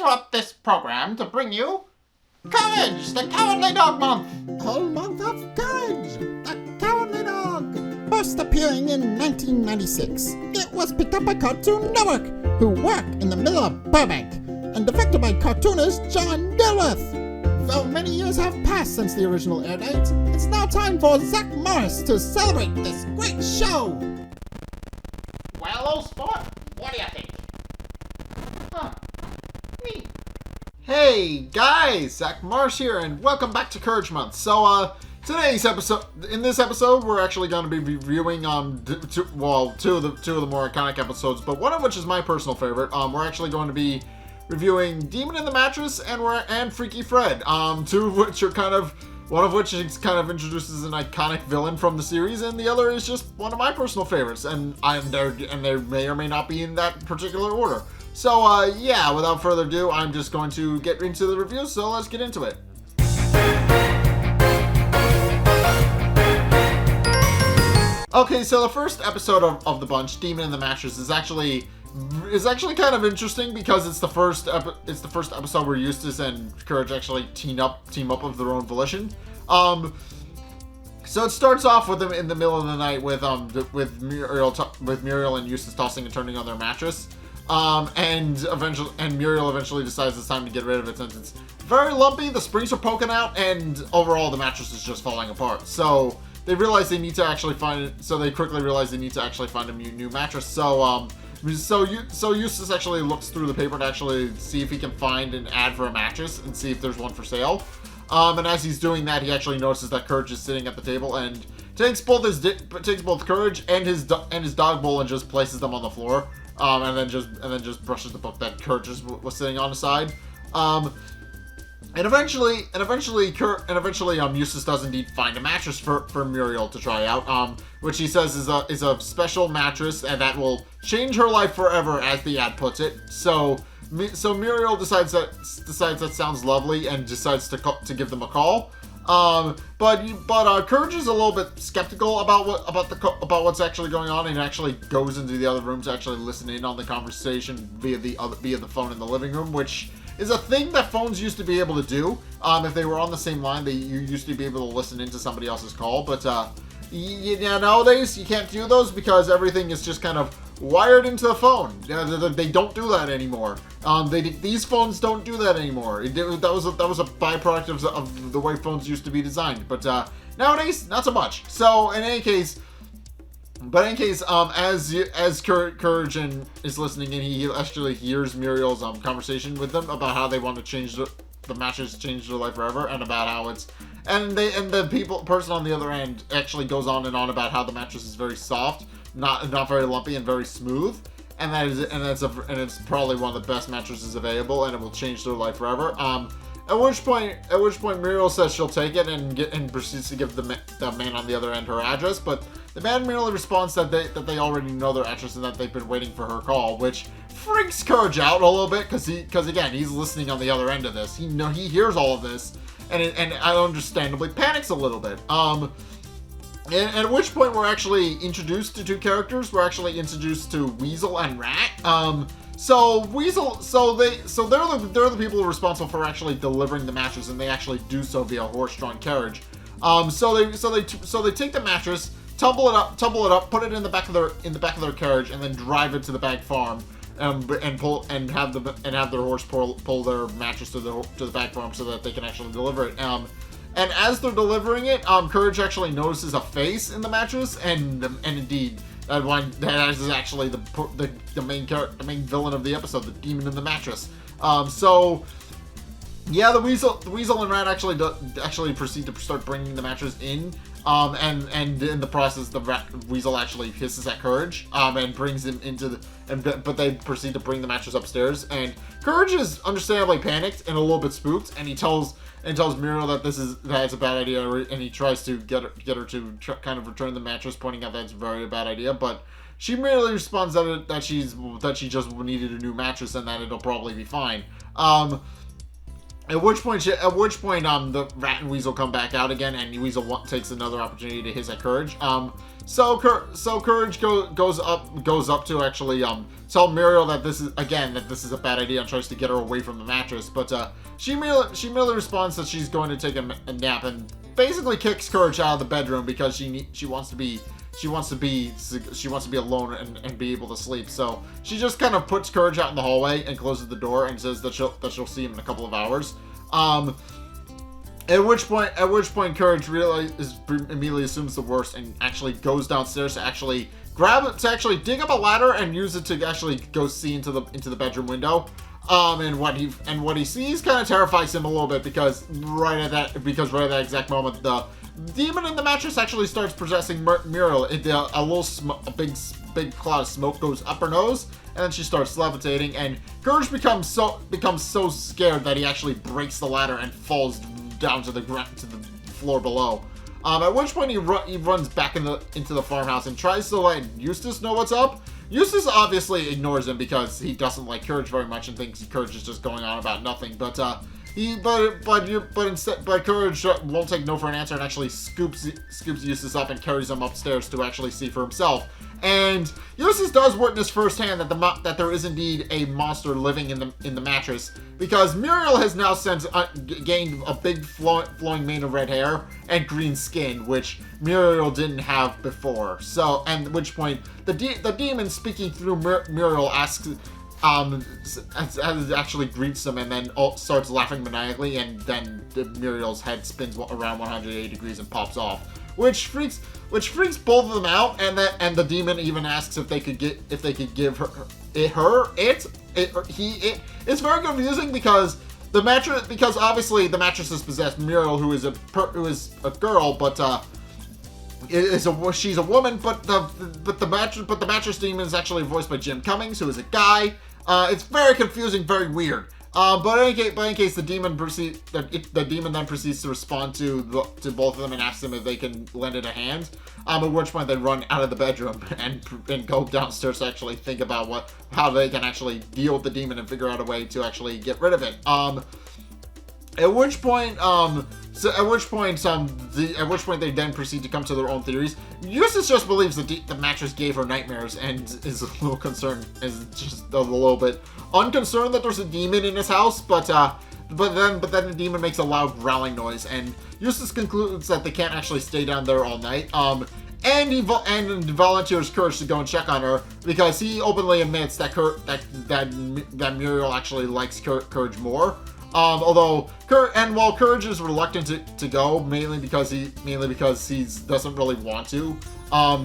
interrupt this program to bring you Courage, the Cowardly Dog Month. Whole month of Courage, the Cowardly Dog. First appearing in 1996, it was picked up by Cartoon Network, who work in the middle of Burbank, and directed by cartoonist John Dilworth. Though many years have passed since the original air date, it's now time for Zack to celebrate this great show. Well, old sport, what do you think? Neat. Hey guys, Zack Marsh here, and welcome back to Courage Month. So, in this episode, we're actually going to be reviewing two of the more iconic episodes, but one of which is my personal favorite. We're actually going to be reviewing Demon in the Mattress and Freaky Fred. Two of which are one of which is kind of introduces an iconic villain from the series, and the other is just one of my personal favorites, and they may or may not be in that particular order. So, yeah, without further ado, I'm just going to get into the review, so let's get into it. Okay, so the first episode of the bunch, Demon in the Mattress, is actually kind of interesting because it's the first episode where Eustace and Courage actually team up of their own volition. So it starts off with them in the middle of the night with Muriel and Eustace tossing and turning on their mattress. And Muriel eventually decides it's time to get rid of it since it's very lumpy, the springs are poking out, and overall the mattress is just falling apart. So they realize they need to actually find it. So they quickly realize they need to actually find a new mattress. So Eustace actually looks through the paper to actually see if he can find an ad for a mattress and see if there's one for sale. And as he's doing that, he actually notices that Courage is sitting at the table and takes both Courage and his dog bowl and just places them on the floor. And then just brushes the book that Courage was sitting on the side. And eventually, Eustace does indeed find a mattress for Muriel to try out, which he says is a special mattress and that will change her life forever, as the ad puts it. So Muriel decides that sounds lovely and decides to give them a call. But Courage is a little bit skeptical about what's actually going on, and actually goes into the other room to actually listen in on the conversation via the phone in the living room, which is a thing that phones used to be able to do. If they were on the same line, you used to be able to listen into somebody else's call. But nowadays you can't do those because everything is just kind of wired into the phone. They don't do that anymore. These phones don't do that anymore. That was a byproduct of the way phones used to be designed. But nowadays, not so much. So in any case, as Courage is listening, and he actually hears Muriel's conversation with them about how they want to change the mattress, change their life forever, and about how it's the person on the other end actually goes on and on about how the mattress is very soft, not very lumpy, and very smooth, and it's probably one of the best mattresses available, and it will change their life forever. At which point Muriel says she'll take it and proceeds to give the man on the other end her address, but the man merely responds that they already know their address and that they've been waiting for her call, which freaks Courage out a little bit because again, he's listening on the other end of this. He hears all of this, and I understandably panics a little bit. And at which point we're actually introduced to two characters. We're actually introduced to Weasel and Rat. So they're the people responsible for actually delivering the mattress, and they actually do so via horse-drawn carriage. So they take the mattress, tumble it up, put it in the back of their carriage, and then drive it to the back farm, and have their horse pull their mattress to the back farm so that they can actually deliver it. And as they're delivering it, Courage actually notices a face in the mattress, and indeed, that is actually the main villain of the episode, the Demon in the Mattress. So yeah, the Weasel and Rat actually proceed to start bringing the mattress in. And in the process, the Weasel actually hisses at Courage, and brings him but they proceed to bring the mattress upstairs, and Courage is understandably panicked and a little bit spooked, and he tells Muriel that it's a bad idea, and he tries to get her to kind of return the mattress, pointing out that it's a very bad idea, but she merely responds that she just needed a new mattress and that it'll probably be fine. At which point, the Rat and Weasel come back out again, and Weasel takes another opportunity to hiss at Courage. So Courage goes up to actually tell Muriel that this is a bad idea and tries to get her away from the mattress. But she merely responds that she's going to take a nap and basically kicks Courage out of the bedroom because she wants to be alone and be able to sleep. So she just kind of puts Courage out in the hallway and closes the door and says that she'll see him in a couple of hours. At which point Courage immediately assumes the worst and actually goes downstairs to actually dig up a ladder and use it to actually go see into the bedroom window. And what he sees kind of terrifies him a little bit because right at that exact moment, the demon in the mattress actually starts possessing Muriel. A big cloud of smoke goes up her nose, and then she starts levitating. And Courage becomes so scared that he actually breaks the ladder and falls down to the floor below. At which point he runs back into the farmhouse and tries to let Eustace know what's up. Eustace obviously ignores him because he doesn't like Courage very much and thinks Courage is just going on about nothing. But Courage won't take no for an answer and actually scoops Eustace up and carries him upstairs to actually see for himself. And Eustace does witness firsthand that there is indeed a monster living in the mattress, because Muriel has now since gained a big flowing mane of red hair and green skin, which Muriel didn't have before. So, and at which point the demon speaking through Muriel asks, actually greets them and then starts laughing maniacally, and then Muriel's head spins around 180 degrees and pops off, which freaks both of them out. And the demon even asks if they could give her. It's very confusing because obviously the mattress has possessed Muriel, who is a girl, but she's a woman, but the mattress demon is actually voiced by Jim Cummings, who is a guy. It's very confusing, very weird. But in any case, the demon then proceeds to respond to both of them and asks them if they can lend it a hand. At which point they run out of the bedroom and go downstairs to actually think about how they can actually deal with the demon and figure out a way to actually get rid of it. At which point they then proceed to come to their own theories. Eustace just believes the mattress gave her nightmares and is a little concerned, is just a little bit unconcerned that there's a demon in his house. But then the demon makes a loud growling noise, and Eustace concludes that they can't actually stay down there all night. And he volunteers Courage to go and check on her because he openly admits that Muriel actually likes Courage more. While Courage is reluctant to go, mainly because he doesn't really want to.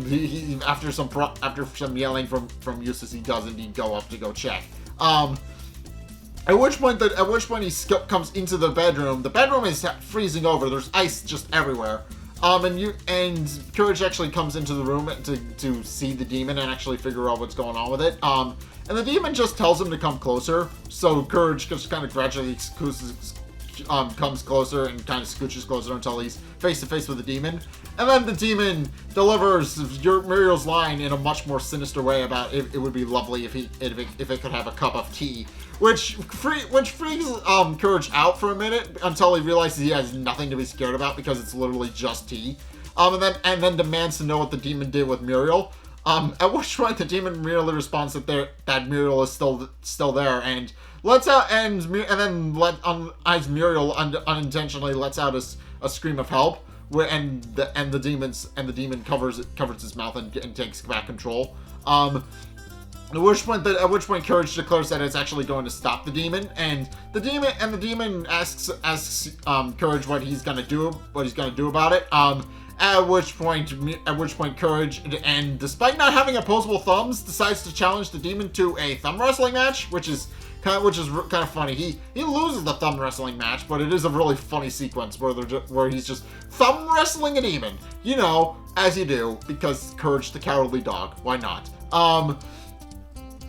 He after some yelling from Eustace, he does indeed go up to go check. At which point he comes into the bedroom. The bedroom is freezing over. There's ice just everywhere. And Courage actually comes into the room to see the demon and actually figure out what's going on with it. And the demon just tells him to come closer. So Courage just kind of gradually comes closer and kind of scooches closer until he's face to face with the demon. And then the demon delivers Muriel's line in a much more sinister way about it would be lovely if it could have a cup of tea, which freaks Courage out for a minute until he realizes he has nothing to be scared about because it's literally just tea. And then demands to know what the demon did with Muriel. At which point the demon merely responds that Muriel is still there and as Muriel unintentionally lets out a scream of help, and the demon covers his mouth and takes back control. At which point Courage declares that it's actually going to stop the demon, and the demon asks Courage what he's gonna do about it. At which point Courage, and despite not having opposable thumbs, decides to challenge the demon to a thumb wrestling match, which is kind of funny. He loses the thumb wrestling match, but it is a really funny sequence where he's just thumb wrestling a demon, as you do, because Courage the Cowardly Dog. Why not?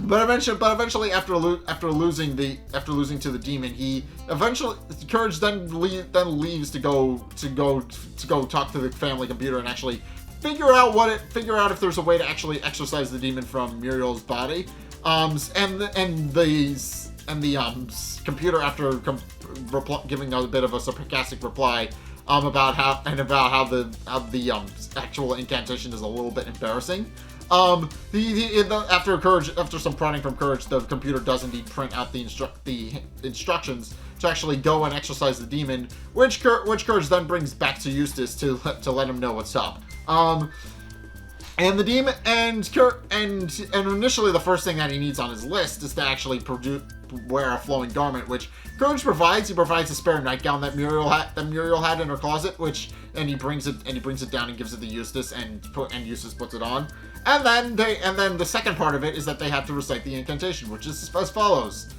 But eventually, after losing to the demon, Courage then leaves to go talk to the family computer and actually figure out if there's a way to actually exorcise the demon from Muriel's body. And computer, after giving a bit of a sarcastic reply about how the actual incantation is a little bit embarrassing. After some prodding from Courage, the computer does indeed print out the instructions to actually go and exorcise the demon, which Courage then brings back to Eustace to let him know what's up. And the demon and initially the first thing that he needs on his list is to actually wear a flowing garment, which Courage provides. He provides a spare nightgown that Muriel had in her closet, and he brings it down and gives it to Eustace, and Eustace puts it on. And then the second part of it is that they have to recite the incantation, which is as follows.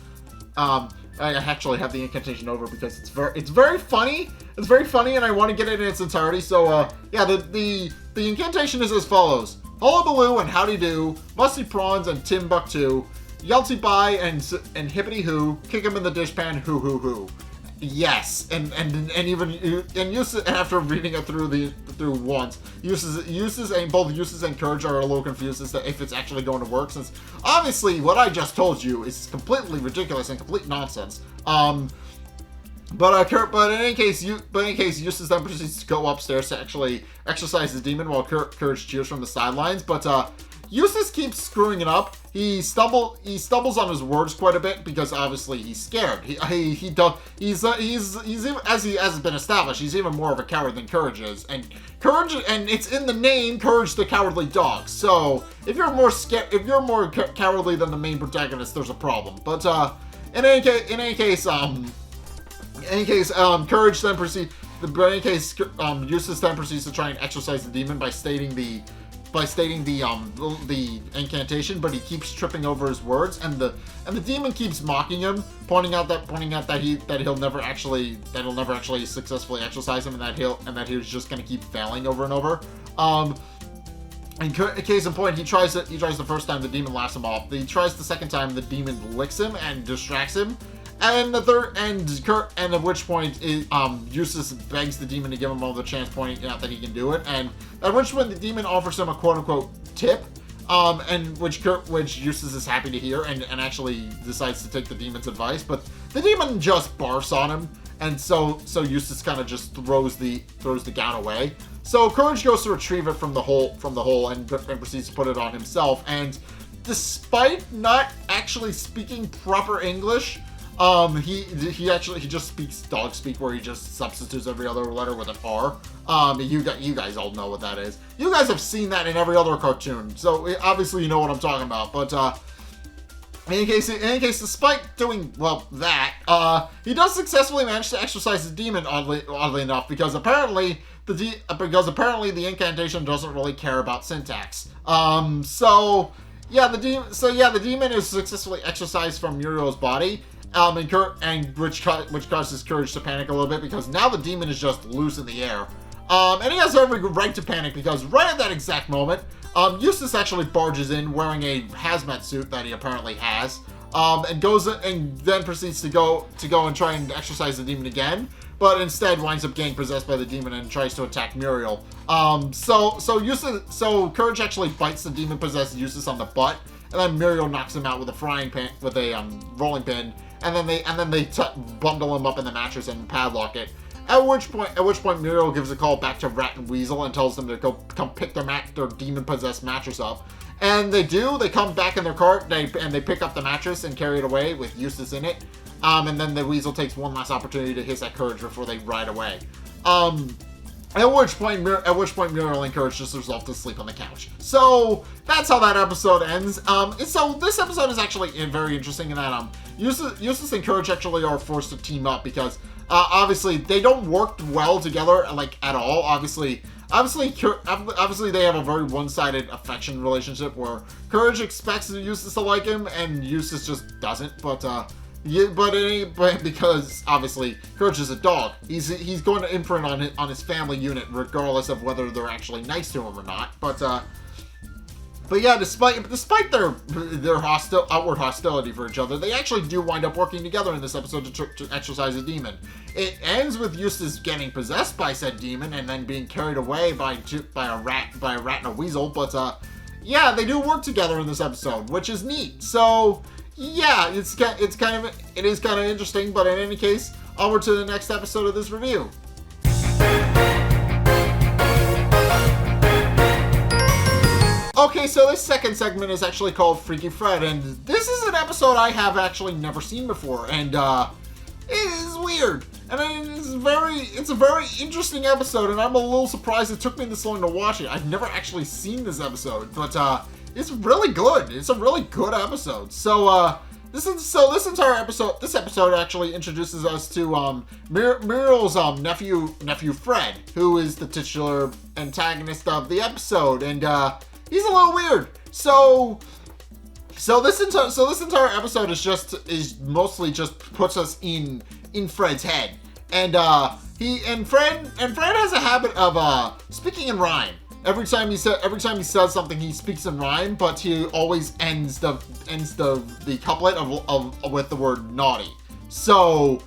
I actually have the incantation over because it's very funny. It's very funny, and I want to get it in its entirety. So the incantation is as follows: Hullabaloo and howdy do, musty prawns and Timbuktu, Yelty bye and hippity hoo, kick him in the dishpan, hoo hoo hoo. Yes, and Eustace, after reading it through once, Eustace and both Eustace and Courage are a little confused as to if it's actually going to work, since obviously what I just told you is completely ridiculous and complete nonsense. But in any case, Eustace then proceeds to go upstairs to actually exorcise the demon while Courage cheers from the sidelines. But Eustace keeps screwing it up. He stumbles on his words quite a bit because obviously he's scared. He's as has been established, he's even more of a coward than Courage is. And it's in the name, Courage the Cowardly Dog. So if you're more cowardly than the main protagonist, there's a problem. But in any case, Courage then proceeds. Eustace then proceeds to try and exorcise the demon by stating the incantation, but he keeps tripping over his words, and the demon keeps mocking him, pointing out that he'll never actually successfully exorcise him, and that he's just gonna keep failing over and over. In case in point, he tries the first time, the demon laughs him off. He tries the second time, the demon licks him and distracts him. And the third, and at which point, Eustace begs the demon to give him another chance, pointing out that he can do it. And at which point, the demon offers him a quote-unquote tip, and which Eustace is happy to hear, and actually decides to take the demon's advice. But the demon just barfs on him, and so Eustace kind of just throws the gown away. So Courage goes to retrieve it from the hole, and proceeds to put it on himself. And despite not actually speaking proper English, he just speaks dog speak, where he just substitutes every other letter with an R. You guys all know what that is. You guys have seen that in every other cartoon, so obviously you know what I'm talking about. But in any case, despite doing that, he does successfully manage to exorcise the demon. Oddly enough, because apparently the incantation doesn't really care about syntax. The demon is successfully exorcised from Muriel's body. Which causes Courage to panic a little bit, because now the demon is just loose in the air. And he has every right to panic, because right at that exact moment, Eustace actually barges in wearing a hazmat suit that he apparently has, and then proceeds to go and try and exorcise the demon again, but instead winds up getting possessed by the demon and tries to attack Muriel. So Courage actually bites the demon-possessed Eustace on the butt, and then Muriel knocks him out with a rolling pin. And then they bundle him up in the mattress and padlock it. At which point Muriel gives a call back to Rat and Weasel and tells them to come pick their demon-possessed mattress up. And they do. They come back in their cart, and they pick up the mattress and carry it away with Eustace in it. And then the Weasel takes one last opportunity to hiss at Courage before they ride away. At which point Muriel and Courage just resolve to sleep on the couch. So that's how that episode ends. So this episode is actually very interesting in that Eustace and Courage actually are forced to team up, because obviously they don't work well together, like, at all. Obviously they have a very one-sided affection relationship where Courage expects Eustace to like him and Eustace just doesn't. But because obviously Courage is a dog, he's going to imprint on his family unit regardless of whether they're actually nice to him or not. But yeah, despite their outward hostility for each other, they actually do wind up working together in this episode to exorcise a demon. It ends with Eustace getting possessed by said demon and then being carried away by a rat and a weasel. But yeah, they do work together in this episode, which is neat. So yeah, it is kind of interesting. But in any case, onward to the next episode of this review. Okay, so this second segment is actually called Freaky Fred, and this is an episode I have actually never seen before, and it is weird, and it's a very interesting episode, and I'm a little surprised it took me this long to watch it. I've never actually seen this episode, but it's really good. It's a really good episode. So this entire episode, this episode actually introduces us to Muriel's nephew Fred, who is the titular antagonist of the episode, and he's a little weird. So this entire episode is mostly just puts us in Fred's head, and Fred has a habit of speaking in rhyme. Every time he says something, he speaks in rhyme, but he always ends the couplet with the word naughty. So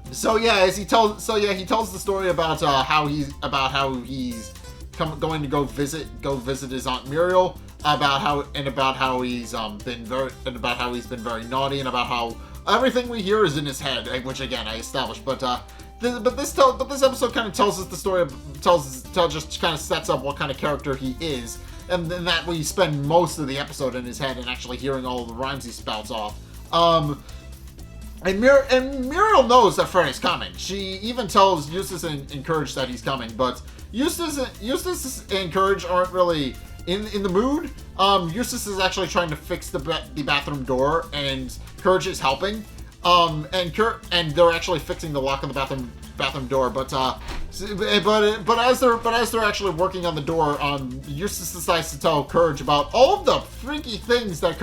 he tells the story about how he's going to go visit his Aunt Muriel, about how he's been very naughty, and about how everything we hear is in his head, which again I established. But this episode kind of tells us the story, just kind of sets up what kind of character he is, and then that we spend most of the episode in his head and actually hearing all of the rhymes he spouts off. And Muriel knows that Fred is coming. She even tells Eustace and Courage that he's coming, but Eustace and Courage aren't really in the mood. Eustace is actually trying to fix the bathroom door, and Courage is helping. And they're actually fixing the lock of the bathroom door. But as they're actually working on the door, Eustace decides to tell Courage about all of the freaky things to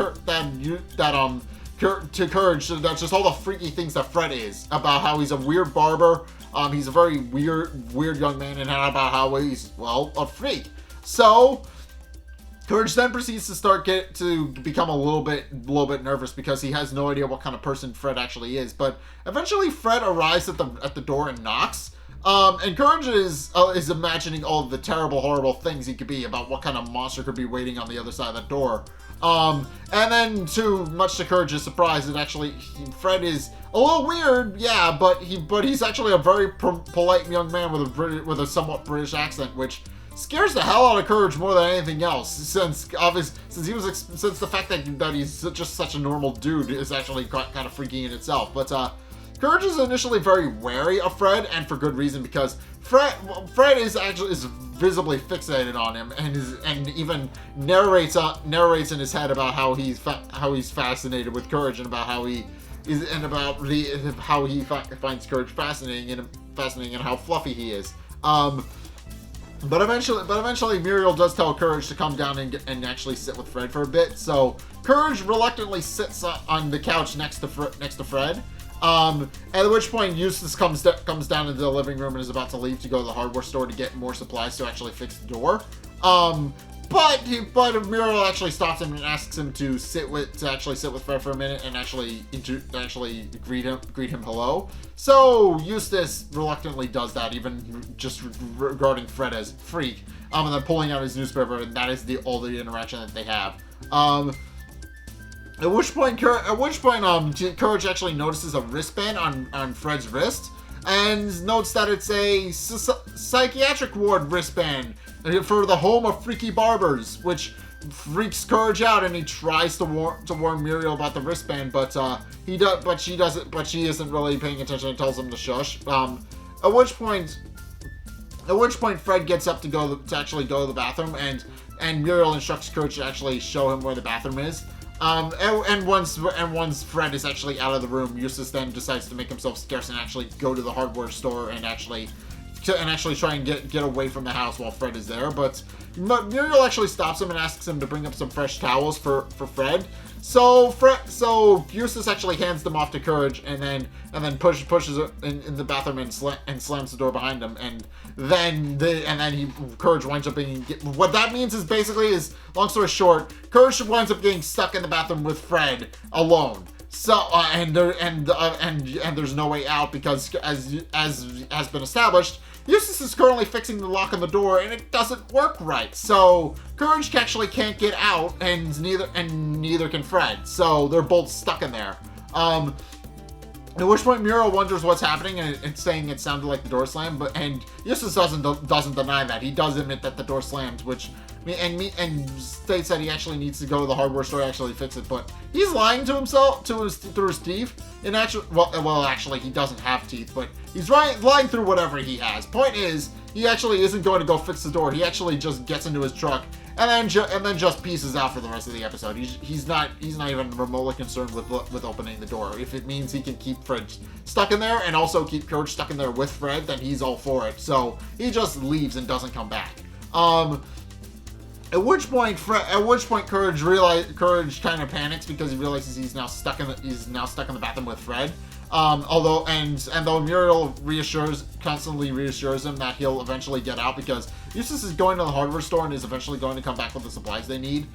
Courage, that's just all the freaky things that Fred is, about how he's a weird barber, he's a very weird young man, and about how he's, well, a freak. So Courage then proceeds to become a little bit nervous because he has no idea what kind of person Fred actually is. But eventually Fred arrives at the door and knocks. And Courage is imagining all of the terrible, horrible things he could be, about what kind of monster could be waiting on the other side of the door. And then, much to Courage's surprise, Fred is a little weird, yeah, but he's actually a very polite young man with a somewhat British accent, which scares the hell out of Courage more than anything else. Since the fact that he's just such a normal dude is actually kind of freaky in itself. But Courage is initially very wary of Fred, and for good reason, because Fred is visibly fixated on him, and even narrates in his head about how he's fascinated with Courage, and about how he finds Courage fascinating and how fluffy he is. But eventually Muriel does tell Courage to come down and actually sit with Fred for a bit. So Courage reluctantly sits on the couch next to Fred. At which point Eustace comes down into the living room and is about to leave to go to the hardware store to get more supplies to actually fix the door. But Muriel actually stops him and asks him to sit with Fred for a minute and actually greet him hello. So Eustace reluctantly does that, even just regarding Fred as freak, and then pulling out his newspaper, and that is all the interaction that they have. At which point, Courage actually notices a wristband on Fred's wrist, and notes that it's a psychiatric ward wristband for the home of freaky barbers, which freaks Courage out, and he tries to warn Muriel about the wristband, but she isn't really paying attention and tells him to shush. At which point Fred gets up to actually go to the bathroom, and Muriel instructs Courage to actually show him where the bathroom is. And once Fred is actually out of the room, Eustace then decides to make himself scarce and actually go to the hardware store and actually try and get away from the house while Fred is there. But Muriel actually stops him and asks him to bring up some fresh towels for Fred. So Eustace actually hands them off to Courage, and then pushes it in the bathroom and slams the door behind him, and then Courage winds up being. What that means is basically, long story short, Courage winds up getting stuck in the bathroom with Fred alone. So and there's no way out, because as has been established, Eustace is currently fixing the lock on the door, and it doesn't work right. So Courage actually can't get out, and neither can Fred. So they're both stuck in there. At which point Muriel wonders what's happening and saying it sounded like the door slammed, and Eustace doesn't deny that. He does admit that the door slammed, and states that he actually needs to go to the hardware store to actually fix it. But he's lying to himself through his teeth. Actually, he doesn't have teeth, but he's lying through whatever he has. Point is, he actually isn't going to go fix the door. He actually just gets into his truck and then just pieces out for the rest of the episode. He's not even remotely concerned with opening the door. If it means he can keep Fred stuck in there and also keep Courage stuck in there with Fred, then he's all for it. So he just leaves and doesn't come back. At which point Courage kind of panics because he realizes he's now stuck in the bathroom with Fred. Though Muriel constantly reassures him that he'll eventually get out because Eustace is going to the hardware store and is eventually going to come back with the supplies they need.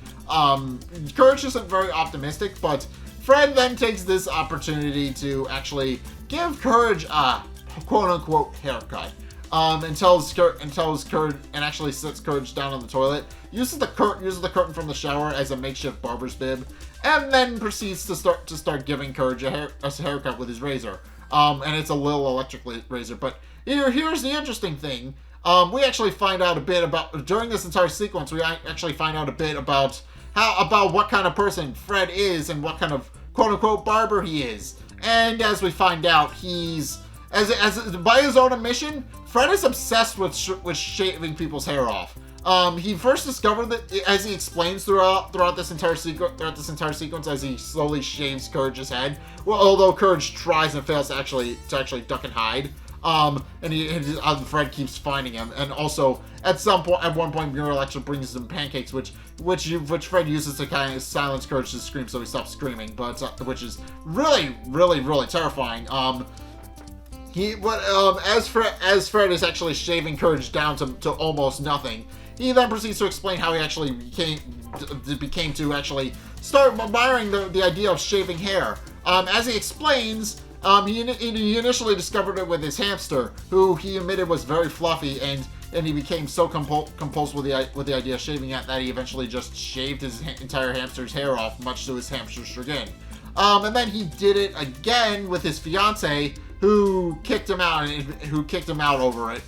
Courage isn't very optimistic, but Fred then takes this opportunity to actually give Courage a quote-unquote haircut. And tells Courage and actually sits Courage down on the toilet, uses the curtain from the shower as a makeshift barber's bib, and then proceeds to start giving Courage a haircut with his razor. And it's a little electric razor. But here's the interesting thing. We actually find out a bit about during this entire sequence. We actually find out a bit about what kind of person Fred is and what kind of quote unquote barber he is. And as we find out, he's by his own admission, Fred is obsessed with shaving people's hair off. He first discovered that, as he explains throughout this entire sequence, as he slowly shaves Courage's head. Well, although Courage tries and fails to actually duck and hide. And Fred keeps finding him. And also, at one point, Muriel actually brings him pancakes, which Fred uses to kind of silence Courage's scream, so he stops screaming. But which is really, really, really terrifying. As Fred is actually shaving Courage down to almost nothing, he then proceeds to explain how he actually became to actually start admiring the idea of shaving hair. As he explains, he initially discovered it with his hamster, who he admitted was very fluffy, and he became so compulsed with the idea of shaving it that he eventually just shaved his entire hamster's hair off, much to his hamster's chagrin. And then he did it again with his fiance, who kicked him out over it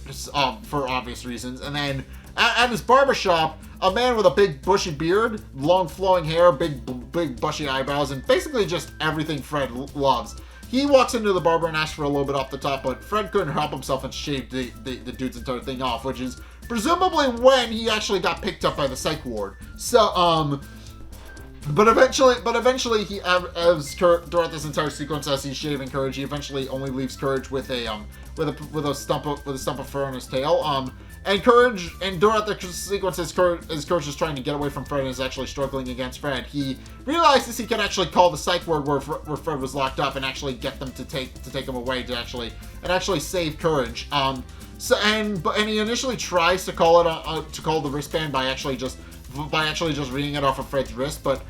for obvious reasons. And then at his barbershop, a man with a big bushy beard, long flowing hair, big bushy eyebrows, and basically just everything Fred loves. He walks into the barber and asks for a little bit off the top, but Fred couldn't help himself and shaved the dude's entire thing off, which is presumably when he actually got picked up by the psych ward. So, But eventually, he throughout this entire sequence, as he's shaving Courage, he eventually only leaves Courage with a stump of fur on his tail. And throughout the sequence, as Courage is trying to get away from Fred and is actually struggling against Fred, he realizes he can actually call the psych ward where Fred was locked up and actually get them to take him away to actually save Courage. And he initially tries to call the wristband by actually just reading it off of Fred's wrist, but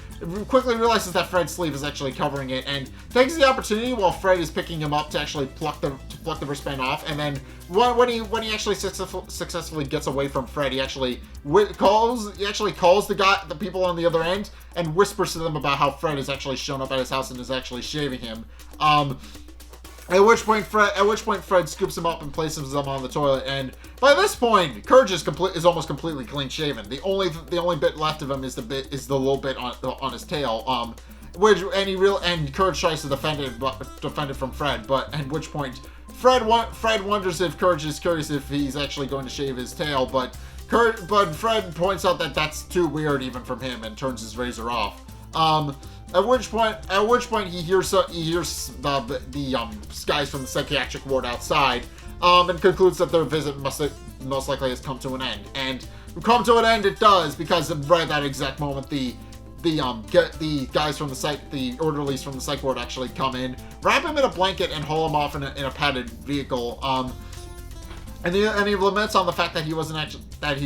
quickly realizes that Fred's sleeve is actually covering it, and takes the opportunity while Fred is picking him up to actually pluck the wristband off. And then when he actually successfully gets away from Fred, he actually calls the people on the other end and whispers to them about how Fred has actually shown up at his house and is actually shaving him. At which point Fred scoops him up and places him on the toilet, and by this point, Courage is almost completely clean shaven. The only bit left of him is the little bit on his tail. And Courage tries to defend it from Fred, but at which point Fred wonders if Courage is curious if he's actually going to shave his tail, but Fred points out that that's too weird even from him and turns his razor off. At which point he hears the guys from the psychiatric ward outside, and concludes that their visit most likely has come to an end. And come to an end it does, because right at that exact moment the guys from the orderlies from the psych ward actually come in, wrap him in a blanket, and haul him off in a padded vehicle. And he laments on the fact that he wasn't actually that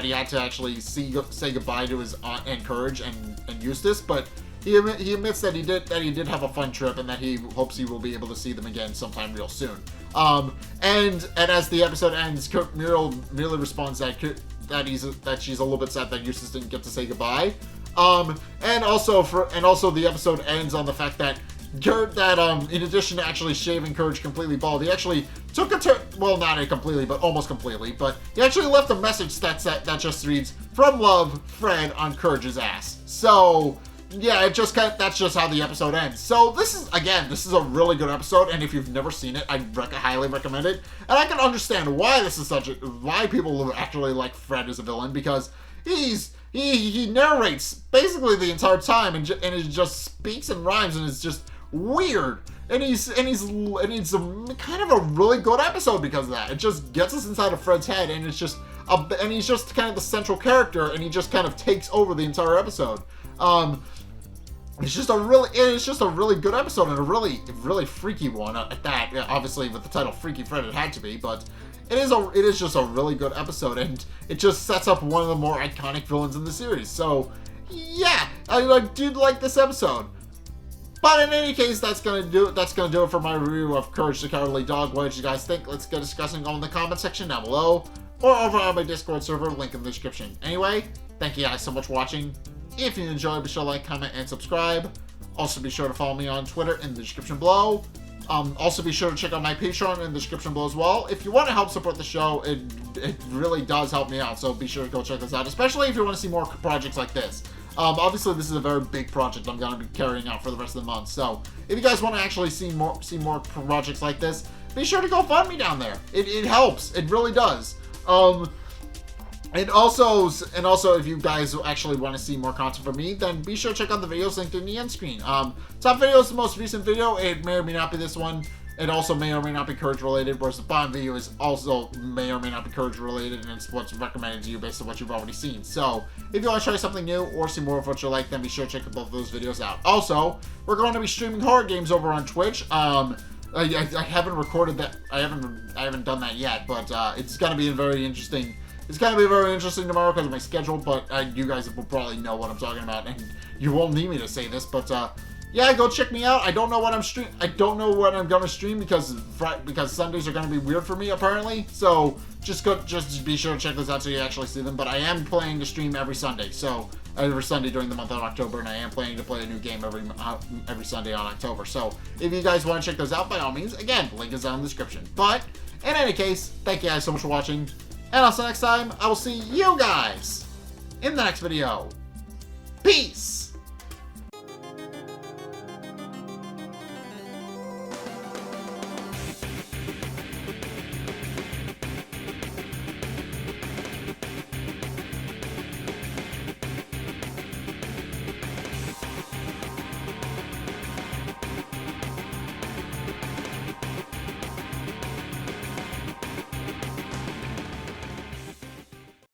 he had to actually say goodbye to his aunt and Courage and Eustace, but he admits that he did have a fun trip and that he hopes he will be able to see them again sometime real soon. And as the episode ends, Muriel merely responds that she's a little bit sad that Eustace didn't get to say goodbye. And also the episode ends on the fact that in addition to actually shaving Courage completely bald, he actually took a turn, well, not completely, but almost completely, but he actually left a message that just reads, "From love, Fred," on Courage's ass. So, yeah, that's just how the episode ends. So this is a really good episode, and if you've never seen it, I highly recommend it. And I can understand why why people actually like Fred as a villain, because he narrates basically the entire time, and he just speaks and rhymes, and it's just weird. And it's kind of a really good episode because of that. It just gets us inside of Fred's head, and he's just kind of the central character, and he just kind of takes over the entire episode. It's just a really good episode, and a really freaky one at that. Yeah, obviously, with the title "Freaky Fred," it had to be, but it is just a really good episode, and it just sets up one of the more iconic villains in the series. So, yeah, I did like this episode. But in any case, that's gonna do it for my review of Courage the Cowardly Dog. What did you guys think? Let's get discussing in the comment section down below, or over on my Discord server, link in the description. Anyway, thank you guys so much for watching. If you enjoyed, be sure to like, comment, and subscribe. Also, be sure to follow me on Twitter in the description below. Also, be sure to check out my Patreon in the description below as well. If you want to help support the show, it really does help me out, so be sure to go check this out, especially if you want to see more projects like this. Obviously, this is a very big project I'm going to be carrying out for the rest of the month, so if you guys want to actually see more projects like this, be sure to go fund me down there. It helps. It really does. And also, if you guys actually want to see more content from me, then be sure to check out the videos linked in the end screen. Top video is the most recent video. It may or may not be this one. It also may or may not be Courage related, whereas the bottom video is also may or may not be Courage related, and it's what's recommended to you based on what you've already seen. So, if you want to try something new or see more of what you like, then be sure to check both of those videos out. Also, we're going to be streaming horror games over on Twitch. I haven't recorded that. I haven't done that yet, but it's going to be very interesting. It's going to be very interesting tomorrow because of my schedule, but you guys will probably know what I'm talking about, and you won't need me to say this, but yeah, go check me out. I don't know what I'm gonna stream because Sundays are gonna be weird for me apparently. So just be sure to check this out so you actually see them. But I am planning to stream every Sunday, so every Sunday during the month of October, and I am planning to play a new game every Sunday on October. So if you guys want to check those out, by all means, again, link is down in the description. But in any case, thank you guys so much for watching, and until next time, I will see you guys in the next video. Peace.